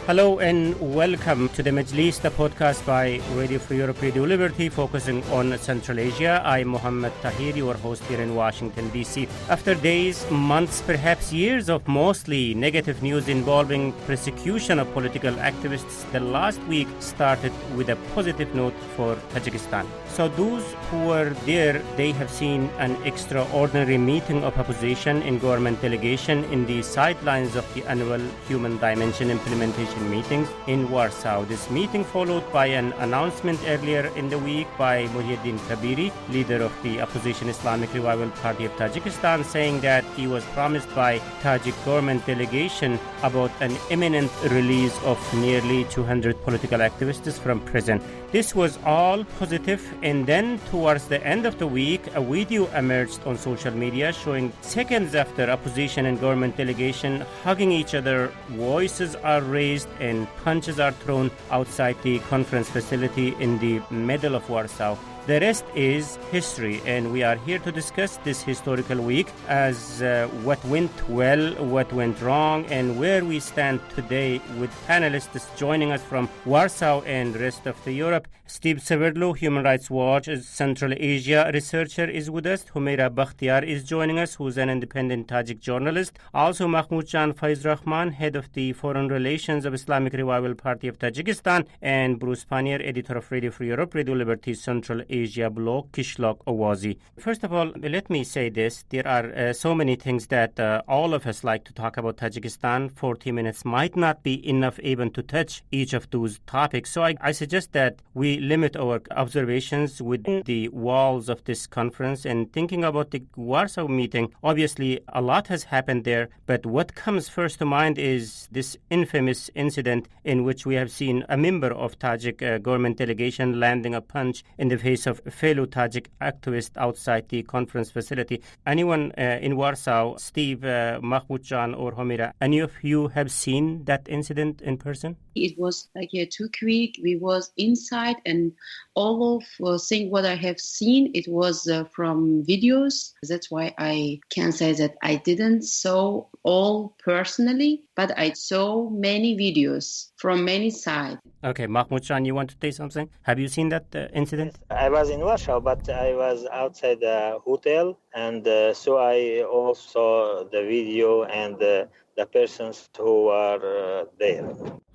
Hello and welcome to the Majlis, the podcast by Radio Free Europe, Radio Liberty, focusing on Central Asia. I'm Mohammed Tahir, your host here in Washington, D.C. After days, months, perhaps years of mostly negative news involving persecution of political activists, the last week started with a positive note for Tajikistan. So those who were there, they have seen an extraordinary meeting of opposition and government delegation in the sidelines of the annual Human Dimension implementation meetings in Warsaw. This meeting followed by an announcement earlier in the week by Muhyiddin Kabiri, leader of the opposition Islamic Revival Party of Tajikistan, saying that he was promised by Tajik government delegation about an imminent release of nearly 200 political activists from prison. This was all positive, and then towards the end of the week, a video emerged on social media showing seconds after opposition and government delegation hugging each other, voices are raised and punches are thrown outside the conference facility in the middle of Warsaw. The rest is history, and we are here to discuss this historical week as what went well, what went wrong, and where we stand today with panelists joining us from Warsaw and rest of the Europe. Steve Severlo, Human Rights Watch Central Asia researcher, is with us. Humaira Bakhtiar is joining us, who's an independent Tajik journalist. Also, Mahmoud Jan Faiz Rahman, head of the Foreign Relations of Islamic Revival Party of Tajikistan, and Bruce Pannier, editor of Radio Free Europe, Radio Liberty Central Asia blog, Kishlok Awazi. First of all, let me say this. There are so many things that all of us like to talk about Tajikistan. 40 minutes might not be enough even to touch each of those topics. So I suggest that we limit our observations within the walls of this conference. And thinking about the Warsaw meeting, obviously a lot has happened there. But what comes first to mind is this infamous incident in which we have seen a member of Tajik government delegation landing a punch in the face of a fellow Tajik activist outside the conference facility. Anyone in Warsaw, Steve, Mahmoud Jan or Homira, any of you have seen that incident in person? It was like too quick. We was inside, and all of saying what I have seen, it was from videos. That's why I can say that I didn't saw all personally, but I saw many videos from many sides. Okay, Mahmoud Jan, you want to say something? Have you seen that incident? Yes, I was in Warsaw, but I was outside the hotel, and so I also saw the video and the persons who are there.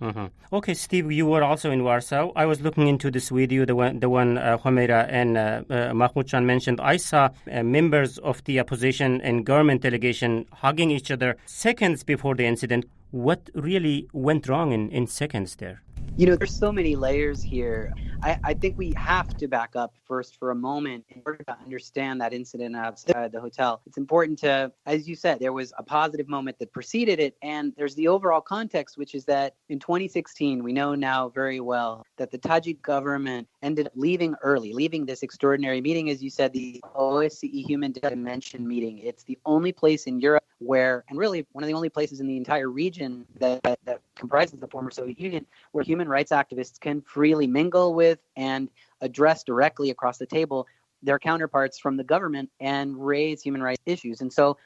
Mm-hmm. Okay, Steve, you were also in Warsaw. I was looking into this video, the one Humaira and Mahmoud Jan mentioned. I saw members of the opposition and government delegation hugging each other seconds before the incident. What really went wrong in seconds there? You know, there's so many layers here. I think we have to back up first for a moment in order to understand that incident outside the hotel. It's important to, as you said, there was a positive moment that preceded it, and there's the overall context, which is that in 2016, we know now very well that the Tajik government ended up leaving this extraordinary meeting, as you said, the OSCE Human Dimension meeting. It's the only place in Europe where, and really one of the only places in the entire region that comprises the former Soviet Union, where human rights activists can freely mingle with and address directly across the table their counterparts from the government and raise human rights issues. And so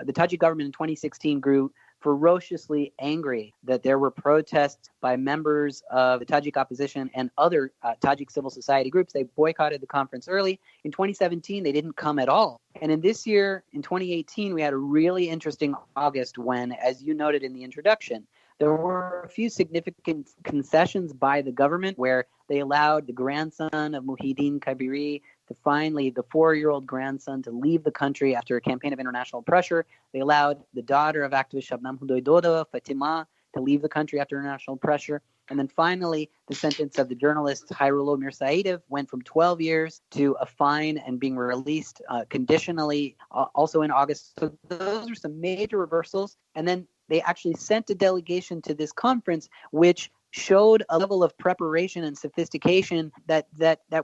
the Tajik government in 2016 grew ferociously angry that there were protests by members of the Tajik opposition and other Tajik civil society groups. They boycotted the conference early. In 2017, they didn't come at all. And in this year, in 2018, we had a really interesting August when, as you noted in the introduction, there were a few significant concessions by the government where they allowed the grandson of Muhyiddin Kabiri to finally, the 4-year-old grandson, to leave the country after a campaign of international pressure. They allowed the daughter of activist Shabnam Hudoidodo, Fatima, to leave the country after international pressure. And then finally, the sentence of the journalist Hayrullo Mirsaidov went from 12 years to a fine and being released conditionally also in August. So those are some major reversals. And then they actually sent a delegation to this conference, which showed a level of preparation and sophistication that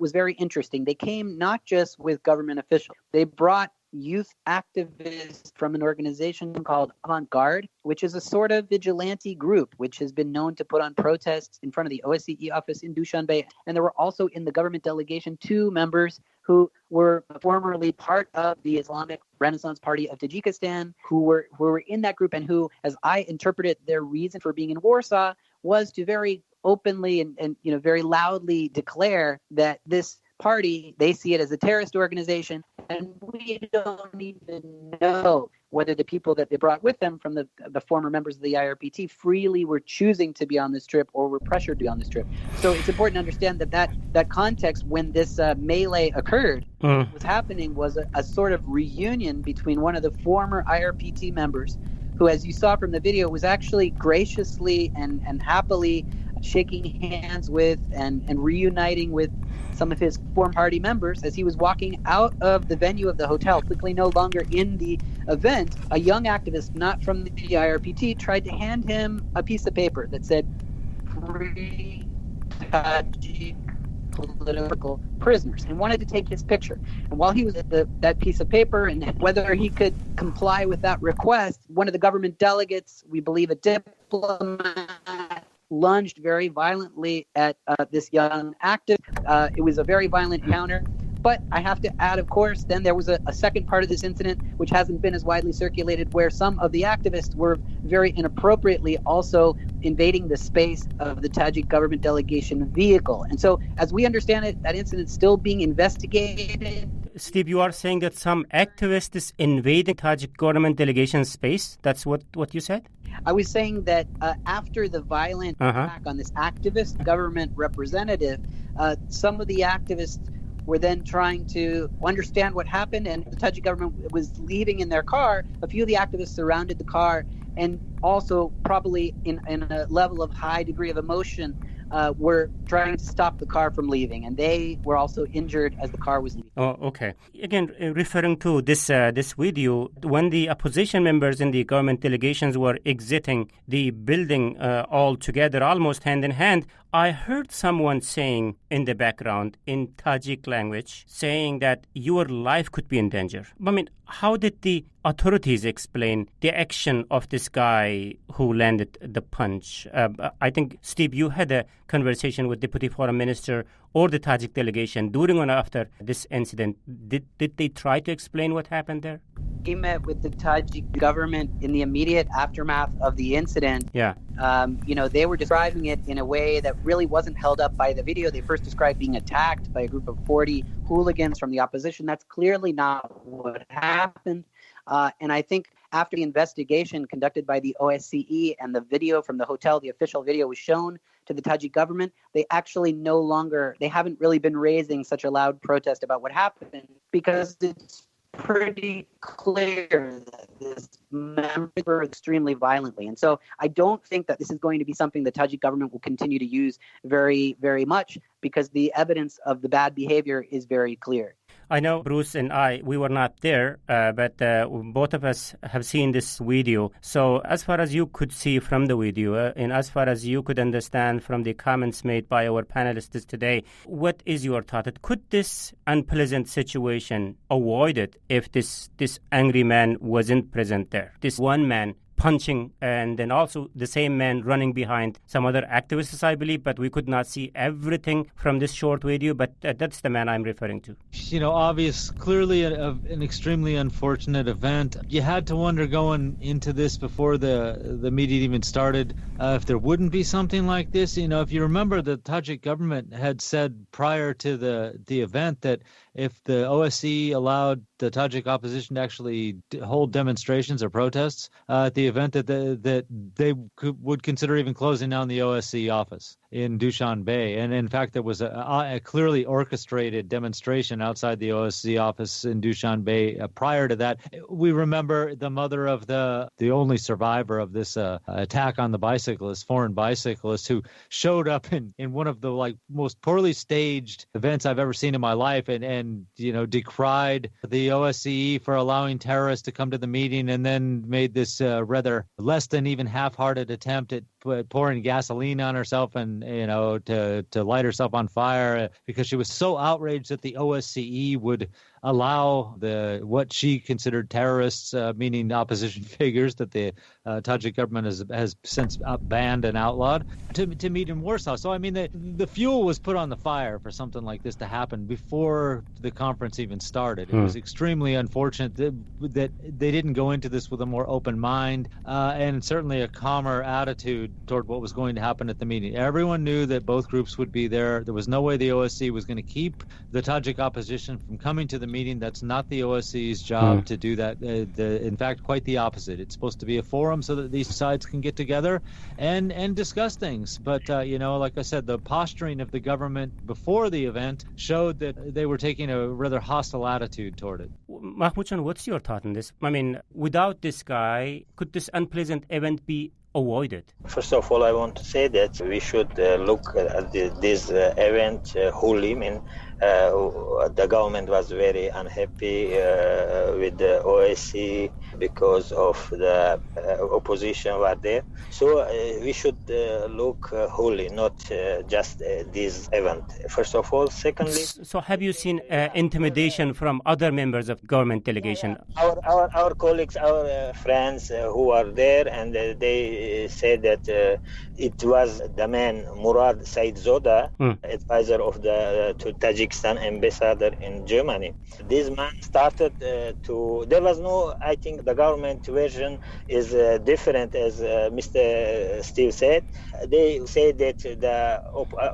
was very interesting. They came not just with government officials. They brought youth activists from an organization called Avant-Garde, which is a sort of vigilante group, which has been known to put on protests in front of the OSCE office in Dushanbe. And there were also in the government delegation 2 members who were formerly part of the Islamic Renaissance Party of Tajikistan, who were in that group and who, as I interpreted their reason for being in Warsaw, was to very openly and very loudly declare that this party, they see it as a terrorist organization, and we don't even know whether the people that they brought with them from the former members of the IRPT freely were choosing to be on this trip or were pressured to be on this trip. So it's important to understand that context when this melee occurred, what was happening was a sort of reunion between one of the former IRPT members, who, as you saw from the video, was actually graciously and happily shaking hands with and reuniting with some of his former party members as he was walking out of the venue of the hotel, quickly no longer in the event. A young activist, not from the IRPT, tried to hand him a piece of paper that said, "Free Tajik political prisoners," and wanted to take his picture. And while he was at that piece of paper, and whether he could comply with that request, one of the government delegates, we believe a diplomat, lunged very violently at this young activist. It was a very violent encounter. But I have to add, of course, then there was a second part of this incident, which hasn't been as widely circulated, where some of the activists were very inappropriately also invading the space of the Tajik government delegation vehicle. And so, as we understand it, that incident is still being investigated. Steve, you are saying that some activists invading Tajik government delegation space? That's what you said? I was saying that after the violent attack on this activist government representative, some of the activists were then trying to understand what happened, and the Tajik government was leaving in their car. A few of the activists surrounded the car, and also probably in a level of high degree of emotion, were trying to stop the car from leaving, and they were also injured as the car was leaving. Oh, okay. Again, referring to this video, when the opposition members in the government delegations were exiting the building all together, almost hand in hand, I heard someone saying in the background in Tajik language, saying that your life could be in danger. I mean, how did the authorities explain the action of this guy who landed the punch? I think, Steve, you had a conversation with Deputy Foreign Minister or the Tajik delegation during or after this incident. Did they try to explain what happened there? He met with the Tajik government in the immediate aftermath of the incident. Yeah. They were describing it in a way that really wasn't held up by the video. They first described being attacked by a group of 40 hooligans from the opposition. That's clearly not what happened. And I think after the investigation conducted by the OSCE and the video from the hotel, the official video was shown to the Tajik government, they actually they haven't really been raising such a loud protest about what happened, because it's pretty clear that this members were extremely violently. And so I don't think that this is going to be something the Tajik government will continue to use very, very much, because the evidence of the bad behavior is very clear. I know Bruce and we were not there, but both of us have seen this video. So as far as you could see from the video, and as far as you could understand from the comments made by our panelists today, what is your thought? Could this unpleasant situation avoided if this angry man wasn't present there? This one man punching, and then also the same man running behind some other activists, I believe, but we could not see everything from this short video, but that's the man I'm referring to. Clearly an extremely unfortunate event. You had to wonder going into this before the meeting even started if there wouldn't be something like this. If you remember, the Tajik government had said prior to the event that if the OSCE allowed the Tajik opposition to actually hold demonstrations or protests at the event, that they would consider even closing down the OSCE office in Dushanbe. And in fact, there was a clearly orchestrated demonstration outside the OSCE office in Dushanbe prior to that. We remember the mother of the only survivor of this attack on the foreign bicyclist, who showed up in one of the most poorly staged events I've ever seen in my life, and decried the OSCE for allowing terrorists to come to the meeting, and then made this rather less than even half-hearted attempt at pouring gasoline on herself and to light herself on fire, because she was so outraged that the OSCE would allow what she considered terrorists, meaning opposition figures that the Tajik government has since banned and outlawed, to meet in Warsaw. So the fuel was put on the fire for something like this to happen before the conference even started. It was extremely unfortunate that they didn't go into this with a more open mind and certainly a calmer attitude toward what was going to happen at the meeting. Everyone knew that both groups would be there. There was no way the OSCE was going to keep the Tajik opposition from coming to the meeting. That's not the OSCE's job to do that. In fact, quite the opposite. It's supposed to be a forum so that these sides can get together and discuss things. But, like I said, the posturing of the government before the event showed that they were taking a rather hostile attitude toward it. Mahmoud, what's your thought on this? I mean, without this guy, could this unpleasant event be avoided? First of all, I want to say that we should look at this event wholly. The government was very unhappy with the OSCE because of the opposition were there. So we should look wholly, not just this event. First of all. Secondly... So have you seen intimidation from other members of government delegation? Our colleagues, our friends who are there, and they said that it was the man Murad Said Zoda, advisor of the to Tajikistan ambassador in Germany. This man started there was no, I think the government version is different, as Mr. Steve said. They say that the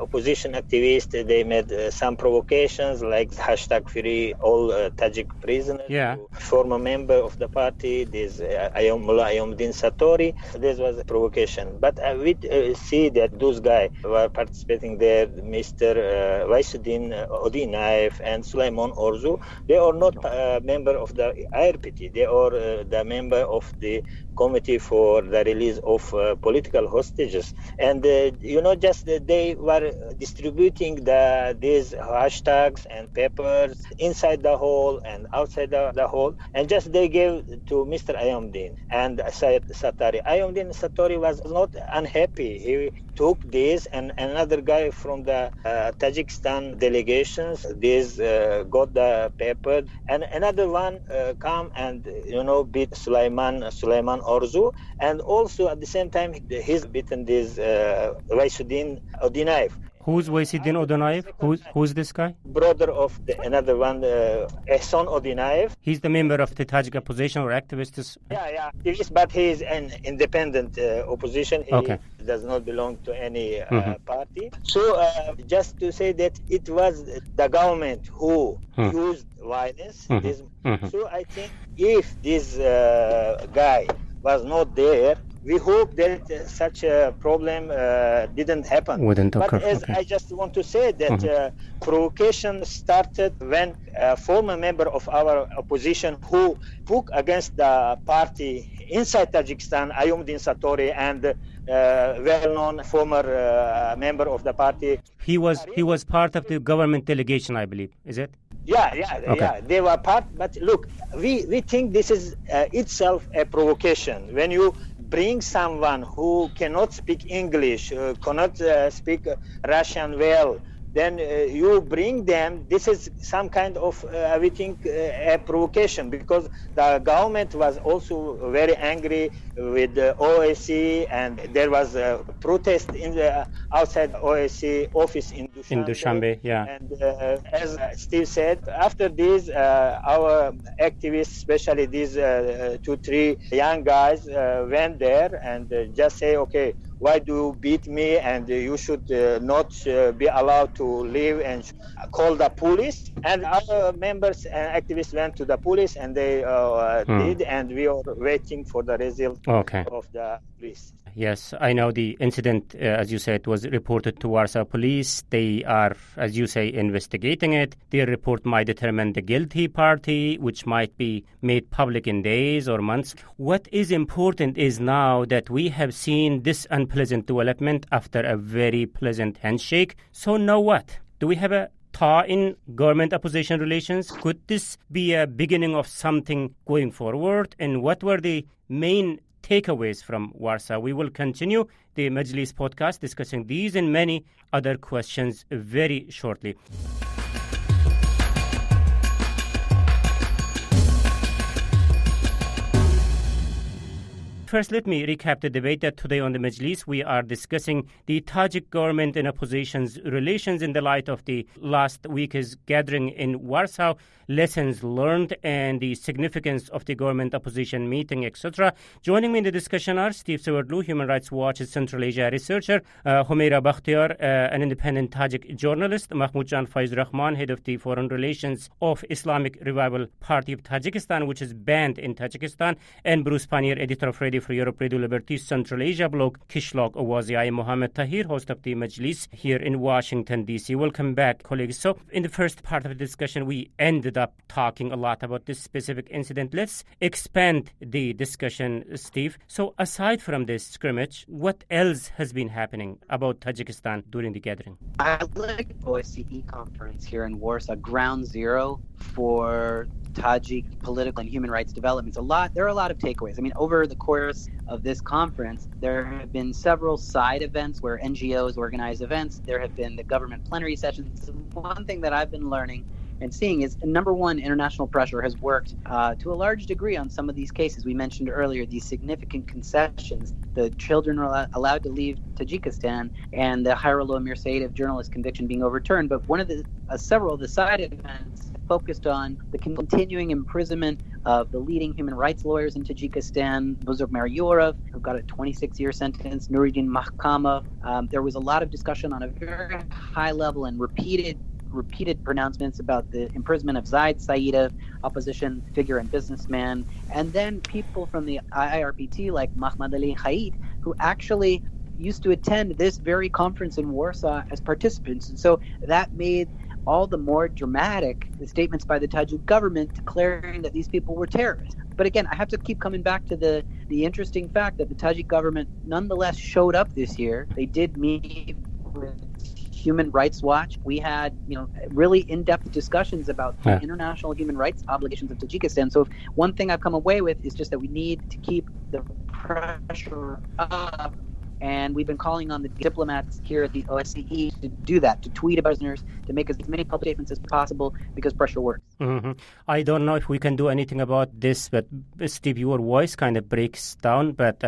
opposition activists, they made some provocations like hashtag free all Tajik prisoners. Yeah. Former member of the party, this Mullah Ayomdin Satori. This was a provocation. But we see that those guys were participating there, Mr. Vaisuddin Odinaev and Sulaiman Orzu. They are not member of the IRPT. They are the member of the committee for the release of political hostages. And, just they were distributing these hashtags and papers inside the hall and outside the hall. And just they gave to Mr. Ayomdin and Satari. Ayomdin Satori was not unhappy. He took this, and another guy from the Tajikistan delegations, this got the paper, and another one come and beat Sulaiman Orzu, and also at the same time he's beaten this Vaisuddin Odinaev. Who's Vaisuddin Odinaev? Who's this guy? Brother of another one, Ehsan Odinaev. He's the member of the Tajik opposition or activists? Yeah. But he is an independent opposition. He does not belong to any party. So just to say that it was the government who used violence. So I think if this guy was not there, we hope that such a problem didn't happen. But as I just want to say that provocation started when a former member of our opposition who spoke against the party inside Tajikistan, Ayomdin Satori, and well-known former member of the party. He was part of the government delegation, I believe. Is it? Yeah. They were part. But look, we think this is itself a provocation. When you bring someone who cannot speak English, cannot speak Russian well, then you bring them. This is some kind of, we think, a provocation, because the government was also very angry with the OSCE, and there was a protest in the outside OSCE office in Dushanbe. And as Steve said, after this, our activists, especially these 2-3 young guys, went there and just say, okay, why do you beat me, and you should not be allowed to leave, and call the police. And our members and activists went to the police, and they did, and we are waiting for the result of the police. Yes, I know the incident, as you said, was reported to Warsaw police. They are, as you say, investigating it. Their report might determine the guilty party, which might be made public in days or months. What is important is now that we have seen this unpleasant development after a very pleasant handshake. So now what? Do we have a thaw in government-opposition relations? Could this be a beginning of something going forward? And what were the main takeaways from Warsaw? We will continue the Majlis podcast discussing these and many other questions very shortly. first, let me recap the debate that today on the Majlis we are discussing the Tajik government and opposition's relations in the light of the last week's gathering in Warsaw, lessons learned, and the significance of the government-opposition meeting, etc. Joining me in the discussion are Steve Sewardlu, Human Rights Watch's Central Asia researcher, Humaira Bakhtiar, an independent Tajik journalist, Mahmoud Jan Faiz Rahman, head of the Foreign Relations of Islamic Revival Party of Tajikistan, which is banned in Tajikistan, and Bruce Pannier, editor of Radio Free Europe, Radio Liberty, Central Asia blog, Kishlog Owazi. I am Mohammed Tahir, host of the Majlis here in Washington, D.C. Welcome back, colleagues. So, in the first part of the discussion, we ended up talking a lot about this specific incident. Let's expand the discussion, Steve. So, aside from this scrimmage, what else has been happening about Tajikistan during the gathering? I like OSCE conference here in Warsaw, ground zero for Tajik political and human rights developments. There are a lot of takeaways. I mean, over the course of this conference, there have been several side events where NGOs organize events. There have been the government plenary sessions. One thing that I've been learning and seeing is, number one, international pressure has worked to a large degree on some of these cases. We mentioned earlier these significant concessions. The children are allowed to leave Tajikistan, and the Hayrullah Mirsayev journalist conviction being overturned. But one of the several of the side events focused on the continuing imprisonment of the leading human rights lawyers in Tajikistan, Buzurg Maryorov, who got a 26-year sentence, Nuruddin Mahkamov. There was a lot of discussion on a very high level and repeated pronouncements about the imprisonment of Zaid Saidov, opposition figure and businessman, and then people from the IRPT like Mahmoud Ali Khaid, who actually used to attend this very conference in Warsaw as participants. And so that made all the more dramatic the statements by the Tajik government declaring that these people were terrorists. But again, I have to keep coming back to the interesting fact that the Tajik government nonetheless showed up this year. They did meet with Human Rights Watch. We had, really in-depth discussions about the international human rights obligations of Tajikistan. So one thing I've come away with is just that we need to keep the pressure up. And we've been calling on the diplomats here at the OSCE to do that, to tweet about prisoners, to make as many public statements as possible, because pressure works. Mm-hmm. I don't know if we can do anything about this, but Steve, your voice kind of breaks down, but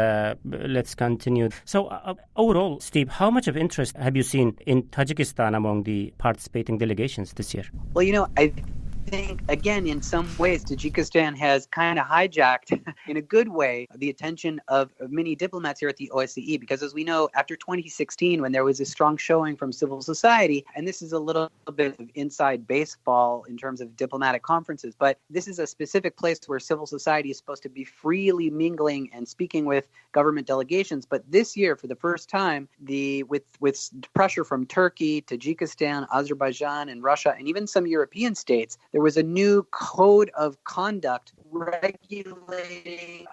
let's continue. So overall, Steve, how much of interest have you seen in Tajikistan among the participating delegations this year? Well, I think, again, in some ways, Tajikistan has kind of hijacked, in a good way, the attention of many diplomats here at the OSCE, because as we know, after 2016, when there was a strong showing from civil society, and this is a little bit of inside baseball in terms of diplomatic conferences, but this is a specific place where civil society is supposed to be freely mingling and speaking with government delegations. But this year, for the first time, with pressure from Turkey, Tajikistan, Azerbaijan, and Russia, and even some European states, there was a new code of conduct regulating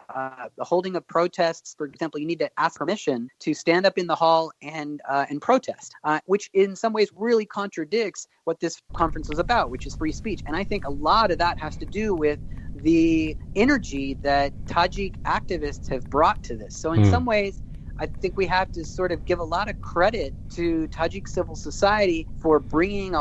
the holding of protests. For example, you need to ask permission to stand up in the hall and protest, which in some ways really contradicts what this conference was about, which is free speech. And I think a lot of that has to do with the energy that Tajik activists have brought to this. So in some ways, I think we have to sort of give a lot of credit to Tajik civil society for bringing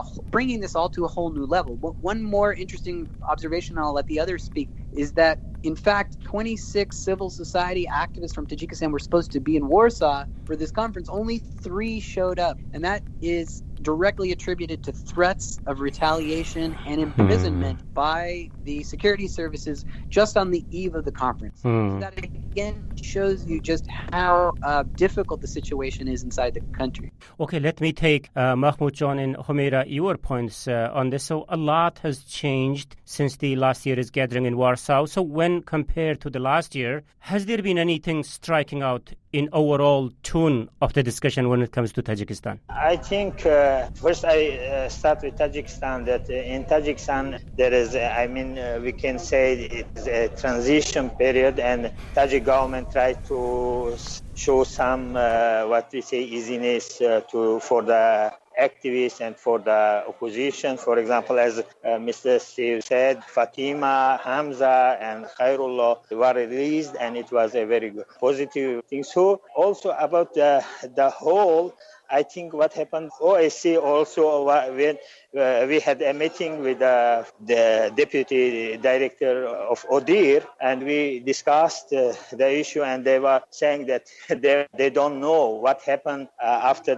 this all to a whole new level. One more interesting observation, I'll let the others speak, is that, in fact, 26 civil society activists from Tajikistan were supposed to be in Warsaw for this conference. Only 3 showed up, and that is directly attributed to threats of retaliation and imprisonment by the security services just on the eve of the conference. So that again shows you just how difficult the situation is inside the country. Okay, let me take Mahmoud, John, and Humaira, your points on this. So a lot has changed since the last year's gathering in Warsaw. So when compared to the last year, has there been anything striking out in overall tone of the discussion when it comes to Tajikistan? I think first I start with Tajikistan, that in Tajikistan there is, we can say it's a transition period, and Tajik government tried to show some, what we say, easiness for the activists and for the opposition. For example, as Mr. Steve said, Fatima, Hamza, and Khairullah were released, and it was a very good, positive thing. So also about the whole, I think what happened, OSCE also, when we had a meeting with the deputy director of ODIHR, and we discussed the issue, and they were saying that they don't know what happened after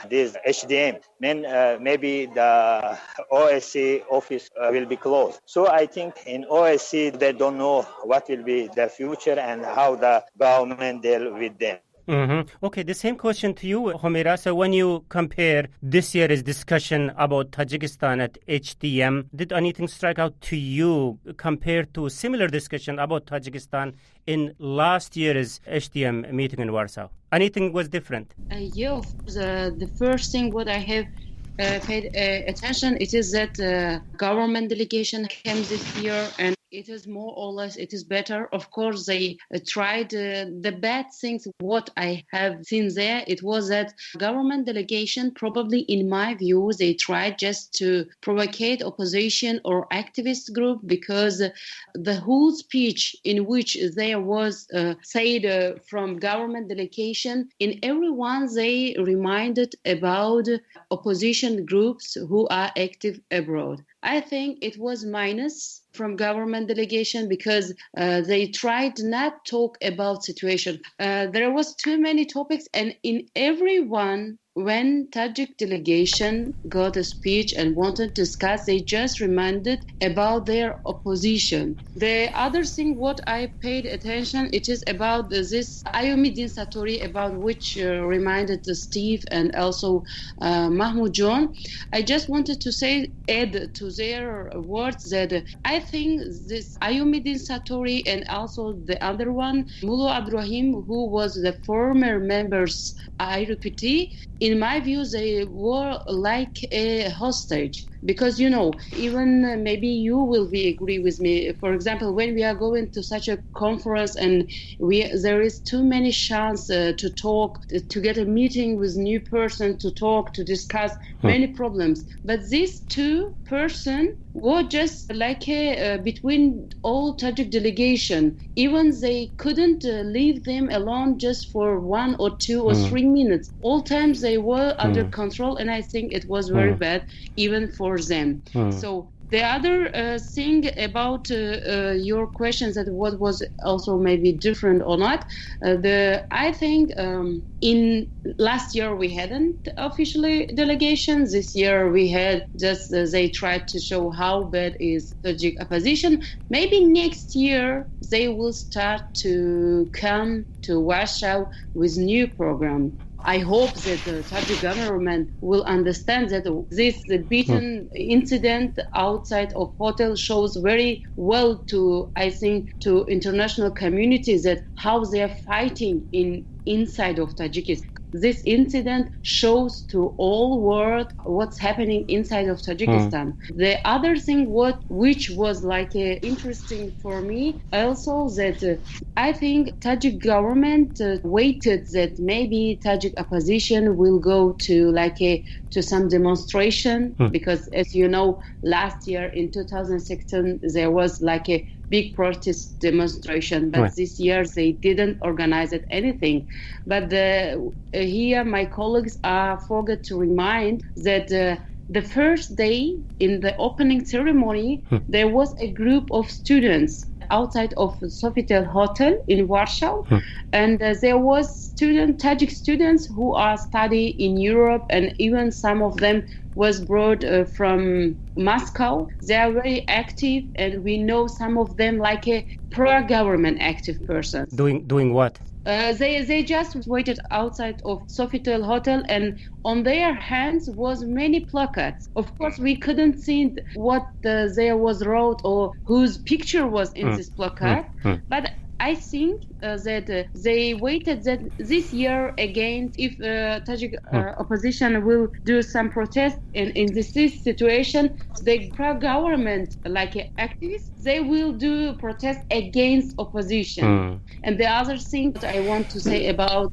this HDM. Maybe the OSCE office will be closed. So I think in OSCE, they don't know what will be the future and how the government deal with them. Mm-hmm. Okay, the same question to you, Humaira. So when you compare this year's discussion about Tajikistan at HDM, did anything strike out to you compared to similar discussion about Tajikistan in last year's HDM meeting in Warsaw? Anything was different? Yeah, of course. The first thing what I have paid attention, it is that government delegation came this year, and it is more or less, it is better. Of course, they tried the bad things. What I have seen there, it was that government delegation, probably in my view, they tried just to provocate opposition or activist group, because the whole speech in which there was said from government delegation, in everyone they reminded about opposition groups who are active abroad. I think it was minus from government delegation, because they tried not talk about situation. There was too many topics, and in every one, when Tajik delegation got a speech and wanted to discuss, they just reminded about their opposition. The other thing what I paid attention, it is about this Ayomidin Satori, about which reminded Steve and also Mahmoud John. I just wanted to add to their words that I think this Ayomidin Satori and also the other one, Mullah Abdurrahim, who was the former members IRPT, in my view, they were like a hostage. Because, even maybe you will agree with me. For example, when we are going to such a conference and there is too many chance to talk, to get a meeting with new person, to talk, to discuss many problems. But these two person were just like between all Tajik delegation. Even they couldn't leave them alone just for 1 or 2 or 3 minutes. All times they were under control, and I think it was very bad, even for them. So the other thing about your questions, that what was also maybe different or not, I think in last year we hadn't officially delegations. This year we had just they tried to show how bad is Tajik opposition. Maybe next year they will start to come to Warsaw with new program. I hope that the Tajik government will understand that this beaten incident outside of hotel shows very well to international communities that how they are fighting inside of Tajikistan. This incident shows to all world what's happening inside of Tajikistan. The other thing which was like interesting for me also, that I think Tajik government waited that maybe Tajik opposition will go to to some demonstration, because as you know, last year in 2016 there was a big protest demonstration, but this year they didn't organize anything. But here my colleagues forgot to remind that the first day in the opening ceremony, there was a group of students outside of Sofitel Hotel in Warsaw, and there was Tajik students who are studying in Europe, and even some of them was brought from Moscow. They are very active, and we know some of them like a pro-government active persons. Doing what? They just waited outside of Sofitel Hotel, and on their hands was many placards. Of course, we couldn't see what there was wrote or whose picture was in this placard, but I think that they waited that this year again, if Tajik opposition will do some protest in this situation, the pro-government activists, they will do protest against opposition. And the other thing that I want to say about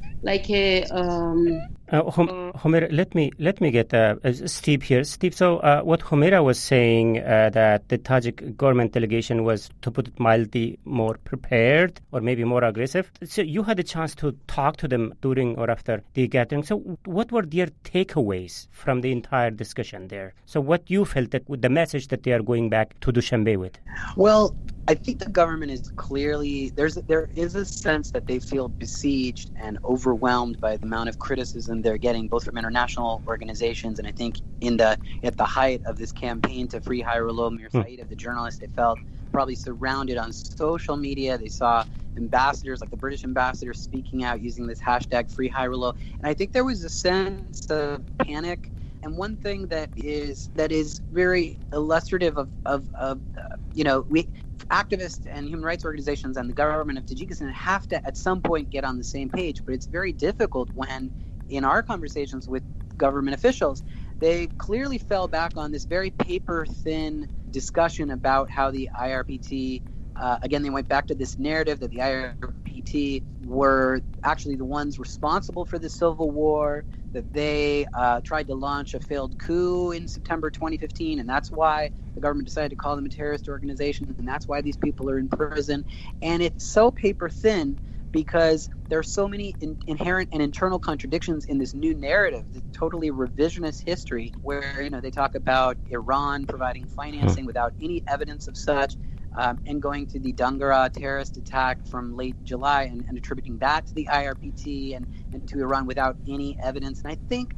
Humaira, let me get Steve here. Steve, so what Humaira was saying that the Tajik government delegation was, to put it mildly, more prepared or maybe more aggressive. So you had a chance to talk to them during or after the gathering. So what were their takeaways from the entire discussion there? So what you felt that with the message that they are going back to Dushanbe with? Well, I think the government is clearly, there is a sense that they feel besieged and overwhelmed by the amount of criticism they're getting, both from international organizations, and I think at the height of this campaign to free Hayrullah Mirsaeed, the journalist, they felt probably surrounded on social media. They saw ambassadors, like the British ambassador, speaking out using this hashtag free Hayrullah, and I think there was a sense of panic. And one thing that is very illustrative of activists and human rights organizations and the government of Tajikistan have to at some point get on the same page, but it's very difficult when, in our conversations with government officials, they clearly fell back on this very paper-thin discussion about how the IRPT, again, they went back to this narrative that the IRPT were actually the ones responsible for the civil war, that they tried to launch a failed coup in September 2015, and that's why the government decided to call them a terrorist organization, and that's why these people are in prison. And it's so paper thin because there are so many inherent and internal contradictions in this new narrative, the totally revisionist history, where they talk about Iran providing financing without any evidence of such, and going to the Dangara terrorist attack from late July and attributing that to the IRPT and to Iran without any evidence. And I think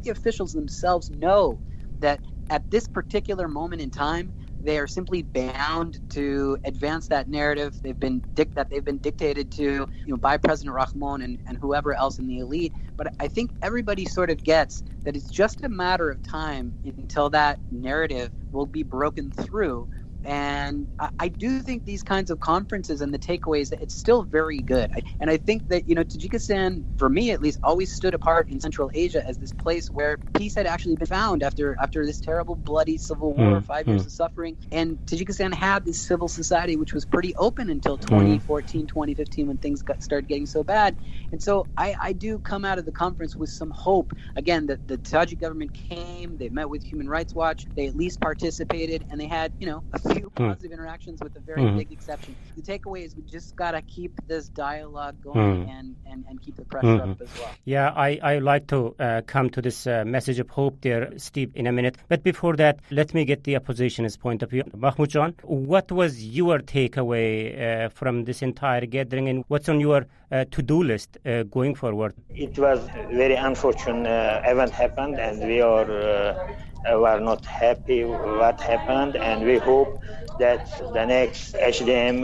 the officials themselves know that at this particular moment in time, they are simply bound to advance that narrative. They've been dictated to, by President Rahmon and whoever else in the elite. But I think everybody sort of gets that it's just a matter of time until that narrative will be broken through. And I do think these kinds of conferences and the takeaways, it's still very good. And I think that, Tajikistan, for me at least, always stood apart in Central Asia as this place where peace had actually been found after this terrible, bloody civil war, 5 years of suffering. And Tajikistan had this civil society which was pretty open until 2014, 2015, when things started getting so bad. And so I do come out of the conference with some hope. Again, that the Tajik government came, they met with Human Rights Watch, they at least participated, and they had, a few positive interactions with a very big exception. The takeaway is we just got to keep this dialogue going and keep the pressure up as well. Yeah, I like to come to this message of hope there, Steve, in a minute. But before that, let me get the opposition's point of view. Mahmoud John, what was your takeaway from this entire gathering, and what's on your to-do list going forward? It was very unfortunate event happened, and we were not happy what happened, and we hope that the next HDIM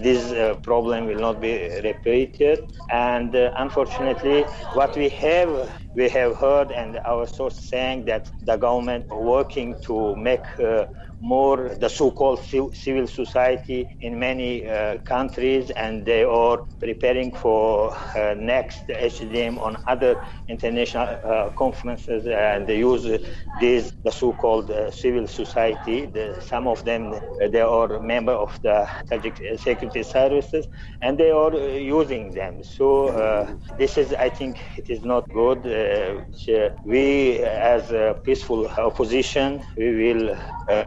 this problem will not be repeated. And unfortunately, what we have heard, and our source saying that the government working to make more the so-called civil society in many countries, and they are preparing for next HDIM on other international conferences, and they use the so-called civil society. Some of them, they are member of the Tajik security services, and they are using them. So this is, I think, it is not good. We, as a peaceful opposition, we will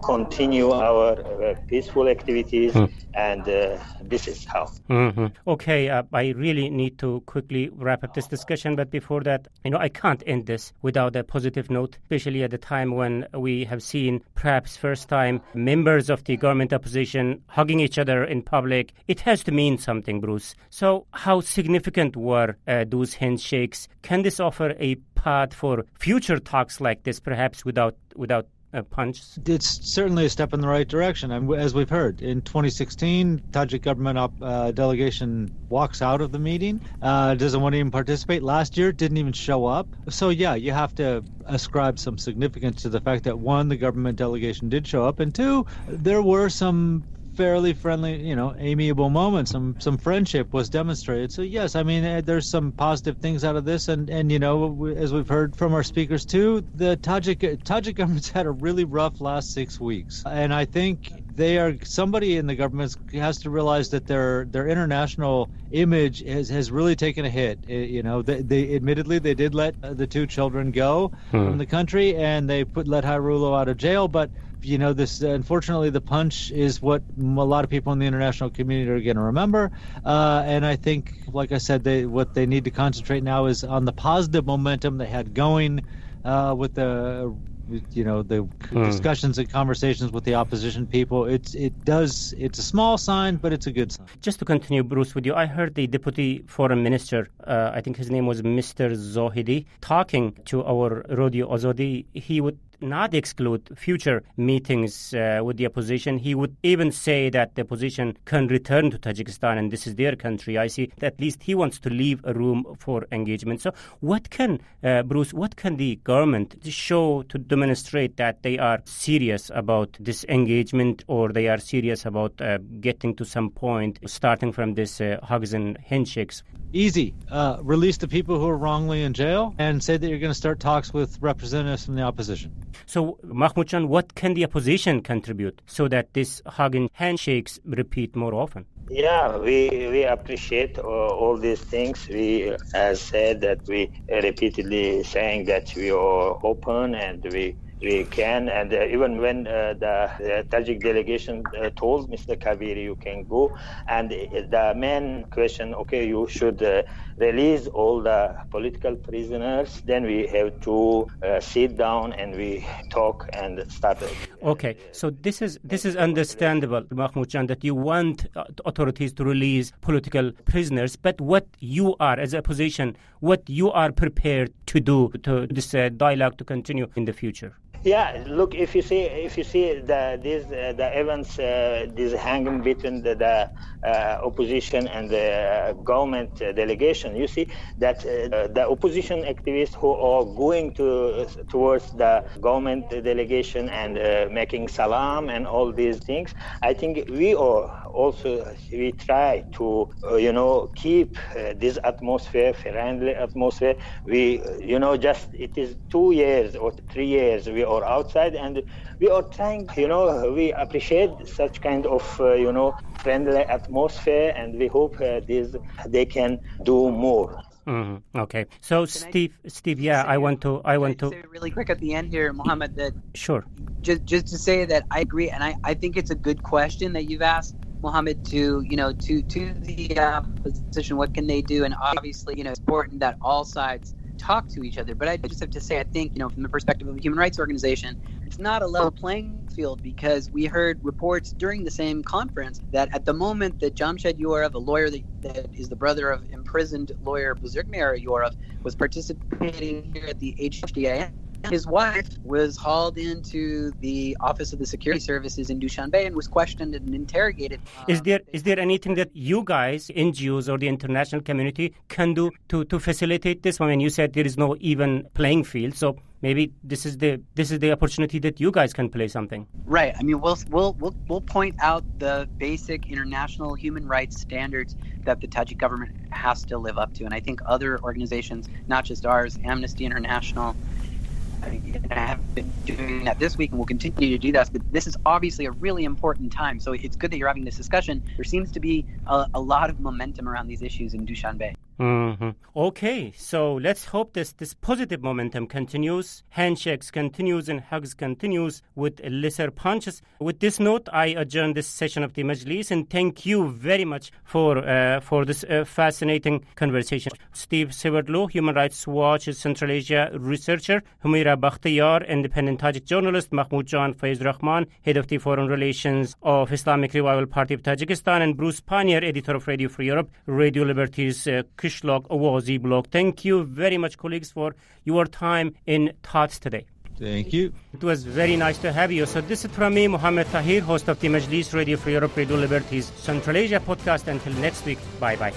continue our peaceful activities, and this is how. Okay, I really need to quickly wrap up this discussion, but before that, I can't end this without a positive note, especially at the time when we have seen, perhaps first time, members of the government opposition hugging each other in public. It has to mean something, Bruce. So how significant were those handshakes? Can this offer a path for future talks like this, perhaps without punch? It's certainly a step in the right direction. And as we've heard, in 2016, Tajik government delegation walks out of the meeting, doesn't want to even participate. Last year, didn't even show up. So yeah, you have to ascribe some significance to the fact that, one, the government delegation did show up, and two, there were some fairly friendly, amiable moments. Some friendship was demonstrated. So yes, I mean, there's some positive things out of this, and as we've heard from our speakers too, the Tajik government's had a really rough last 6 weeks, and I think somebody in the government has to realize that their international image has really taken a hit. They admittedly they did let the two children go from the country, and they let Hairulo out of jail, but this unfortunately the punch is what a lot of people in the international community are going to remember, and I think, like I said, what they need to concentrate now is on the positive momentum they had going with the discussions and conversations with the opposition people. It's a small sign, but it's a good sign. Just to continue, Bruce, with you, I heard the Deputy Foreign Minister, I think his name was Mr. Zohidi, talking to our Radio Azadi. He would not exclude future meetings with the opposition. He would even say that the opposition can return to Tajikistan and this is their country. I see that at least he wants to leave a room for engagement. So Bruce, what can the government show to demonstrate that they are serious about this engagement, or they are serious about getting to some point, starting from this hugs and handshakes? Easy. Release the people who are wrongly in jail and say that you're going to start talks with representatives from the opposition. So, Mahmoud Jan, what can the opposition contribute so that this hug and handshakes repeat more often? Yeah, we appreciate all these things. We, as said, that we repeatedly saying that we are open and we can, and even when the Tajik delegation told Mr. Kabiri, you can go, and the main question, okay, you should release all the political prisoners, then we have to sit down and we talk and start. Okay, so this is understandable, Mahmoud Jan, that you want authorities to release political prisoners, but what you are, as a opposition, what you are prepared to do to this dialogue to continue in the future? Yeah, look, if you see the events, this hanging between the opposition and the government delegation, you see that the opposition activists who are going towards the government delegation and making salam and all these things, I think we try to keep this atmosphere, friendly atmosphere. We it is 2 years or 3 years we are outside, and we are trying, we appreciate such kind of friendly atmosphere, and we hope they can do more. Mm-hmm. Okay, so Steve, yeah, I want to say really quick at the end here, Mohammed, that sure, just to say that I agree, and I think it's a good question that you've asked, Mohammed, to the opposition, what can they do? And obviously, it's important that all sides talk to each other. But I just have to say, I think, from the perspective of a human rights organization, it's not a level playing field, because we heard reports during the same conference that at the moment that Jamshed Yourov, a lawyer that is the brother of imprisoned lawyer Buzurgmir Yourov, was participating here at the HDIM, his wife was hauled into the Office of the Security Services in Dushanbe and was questioned and interrogated. Is there anything that you guys, NGOs or the international community, can do to facilitate this? I mean, you said there is no even playing field, so maybe this is the opportunity that you guys can play something. Right. I mean, we'll point out the basic international human rights standards that the Tajik government has to live up to, and I think other organizations, not just ours, Amnesty International, I have been doing that this week and will continue to do that. But this is obviously a really important time. So it's good that you're having this discussion. There seems to be a lot of momentum around these issues in Dushanbe. Mm-hmm. Okay, so let's hope this positive momentum continues, handshakes continues, and hugs continues with lesser punches. With this note, I adjourn this session of the Majlis, and thank you very much for this fascinating conversation. Steve Sewardlow, Human Rights Watch Central Asia researcher, Humaira Bakhtiyar, independent Tajik journalist, Mahmoud Jan Faiz Rahman, head of the Foreign Relations of Islamic Revival Party of Tajikistan, and Bruce Pannier, editor of Radio Free Europe, Radio Liberty's Kishlog Awazi blog. Thank you very much, colleagues, for your time in Thoughts today. Thank you. It was very nice to have you. So this is from me, Mohammed Tahir, host of the Majlis Radio Free Europe, Radio Liberty's Central Asia podcast. Until next week, bye-bye.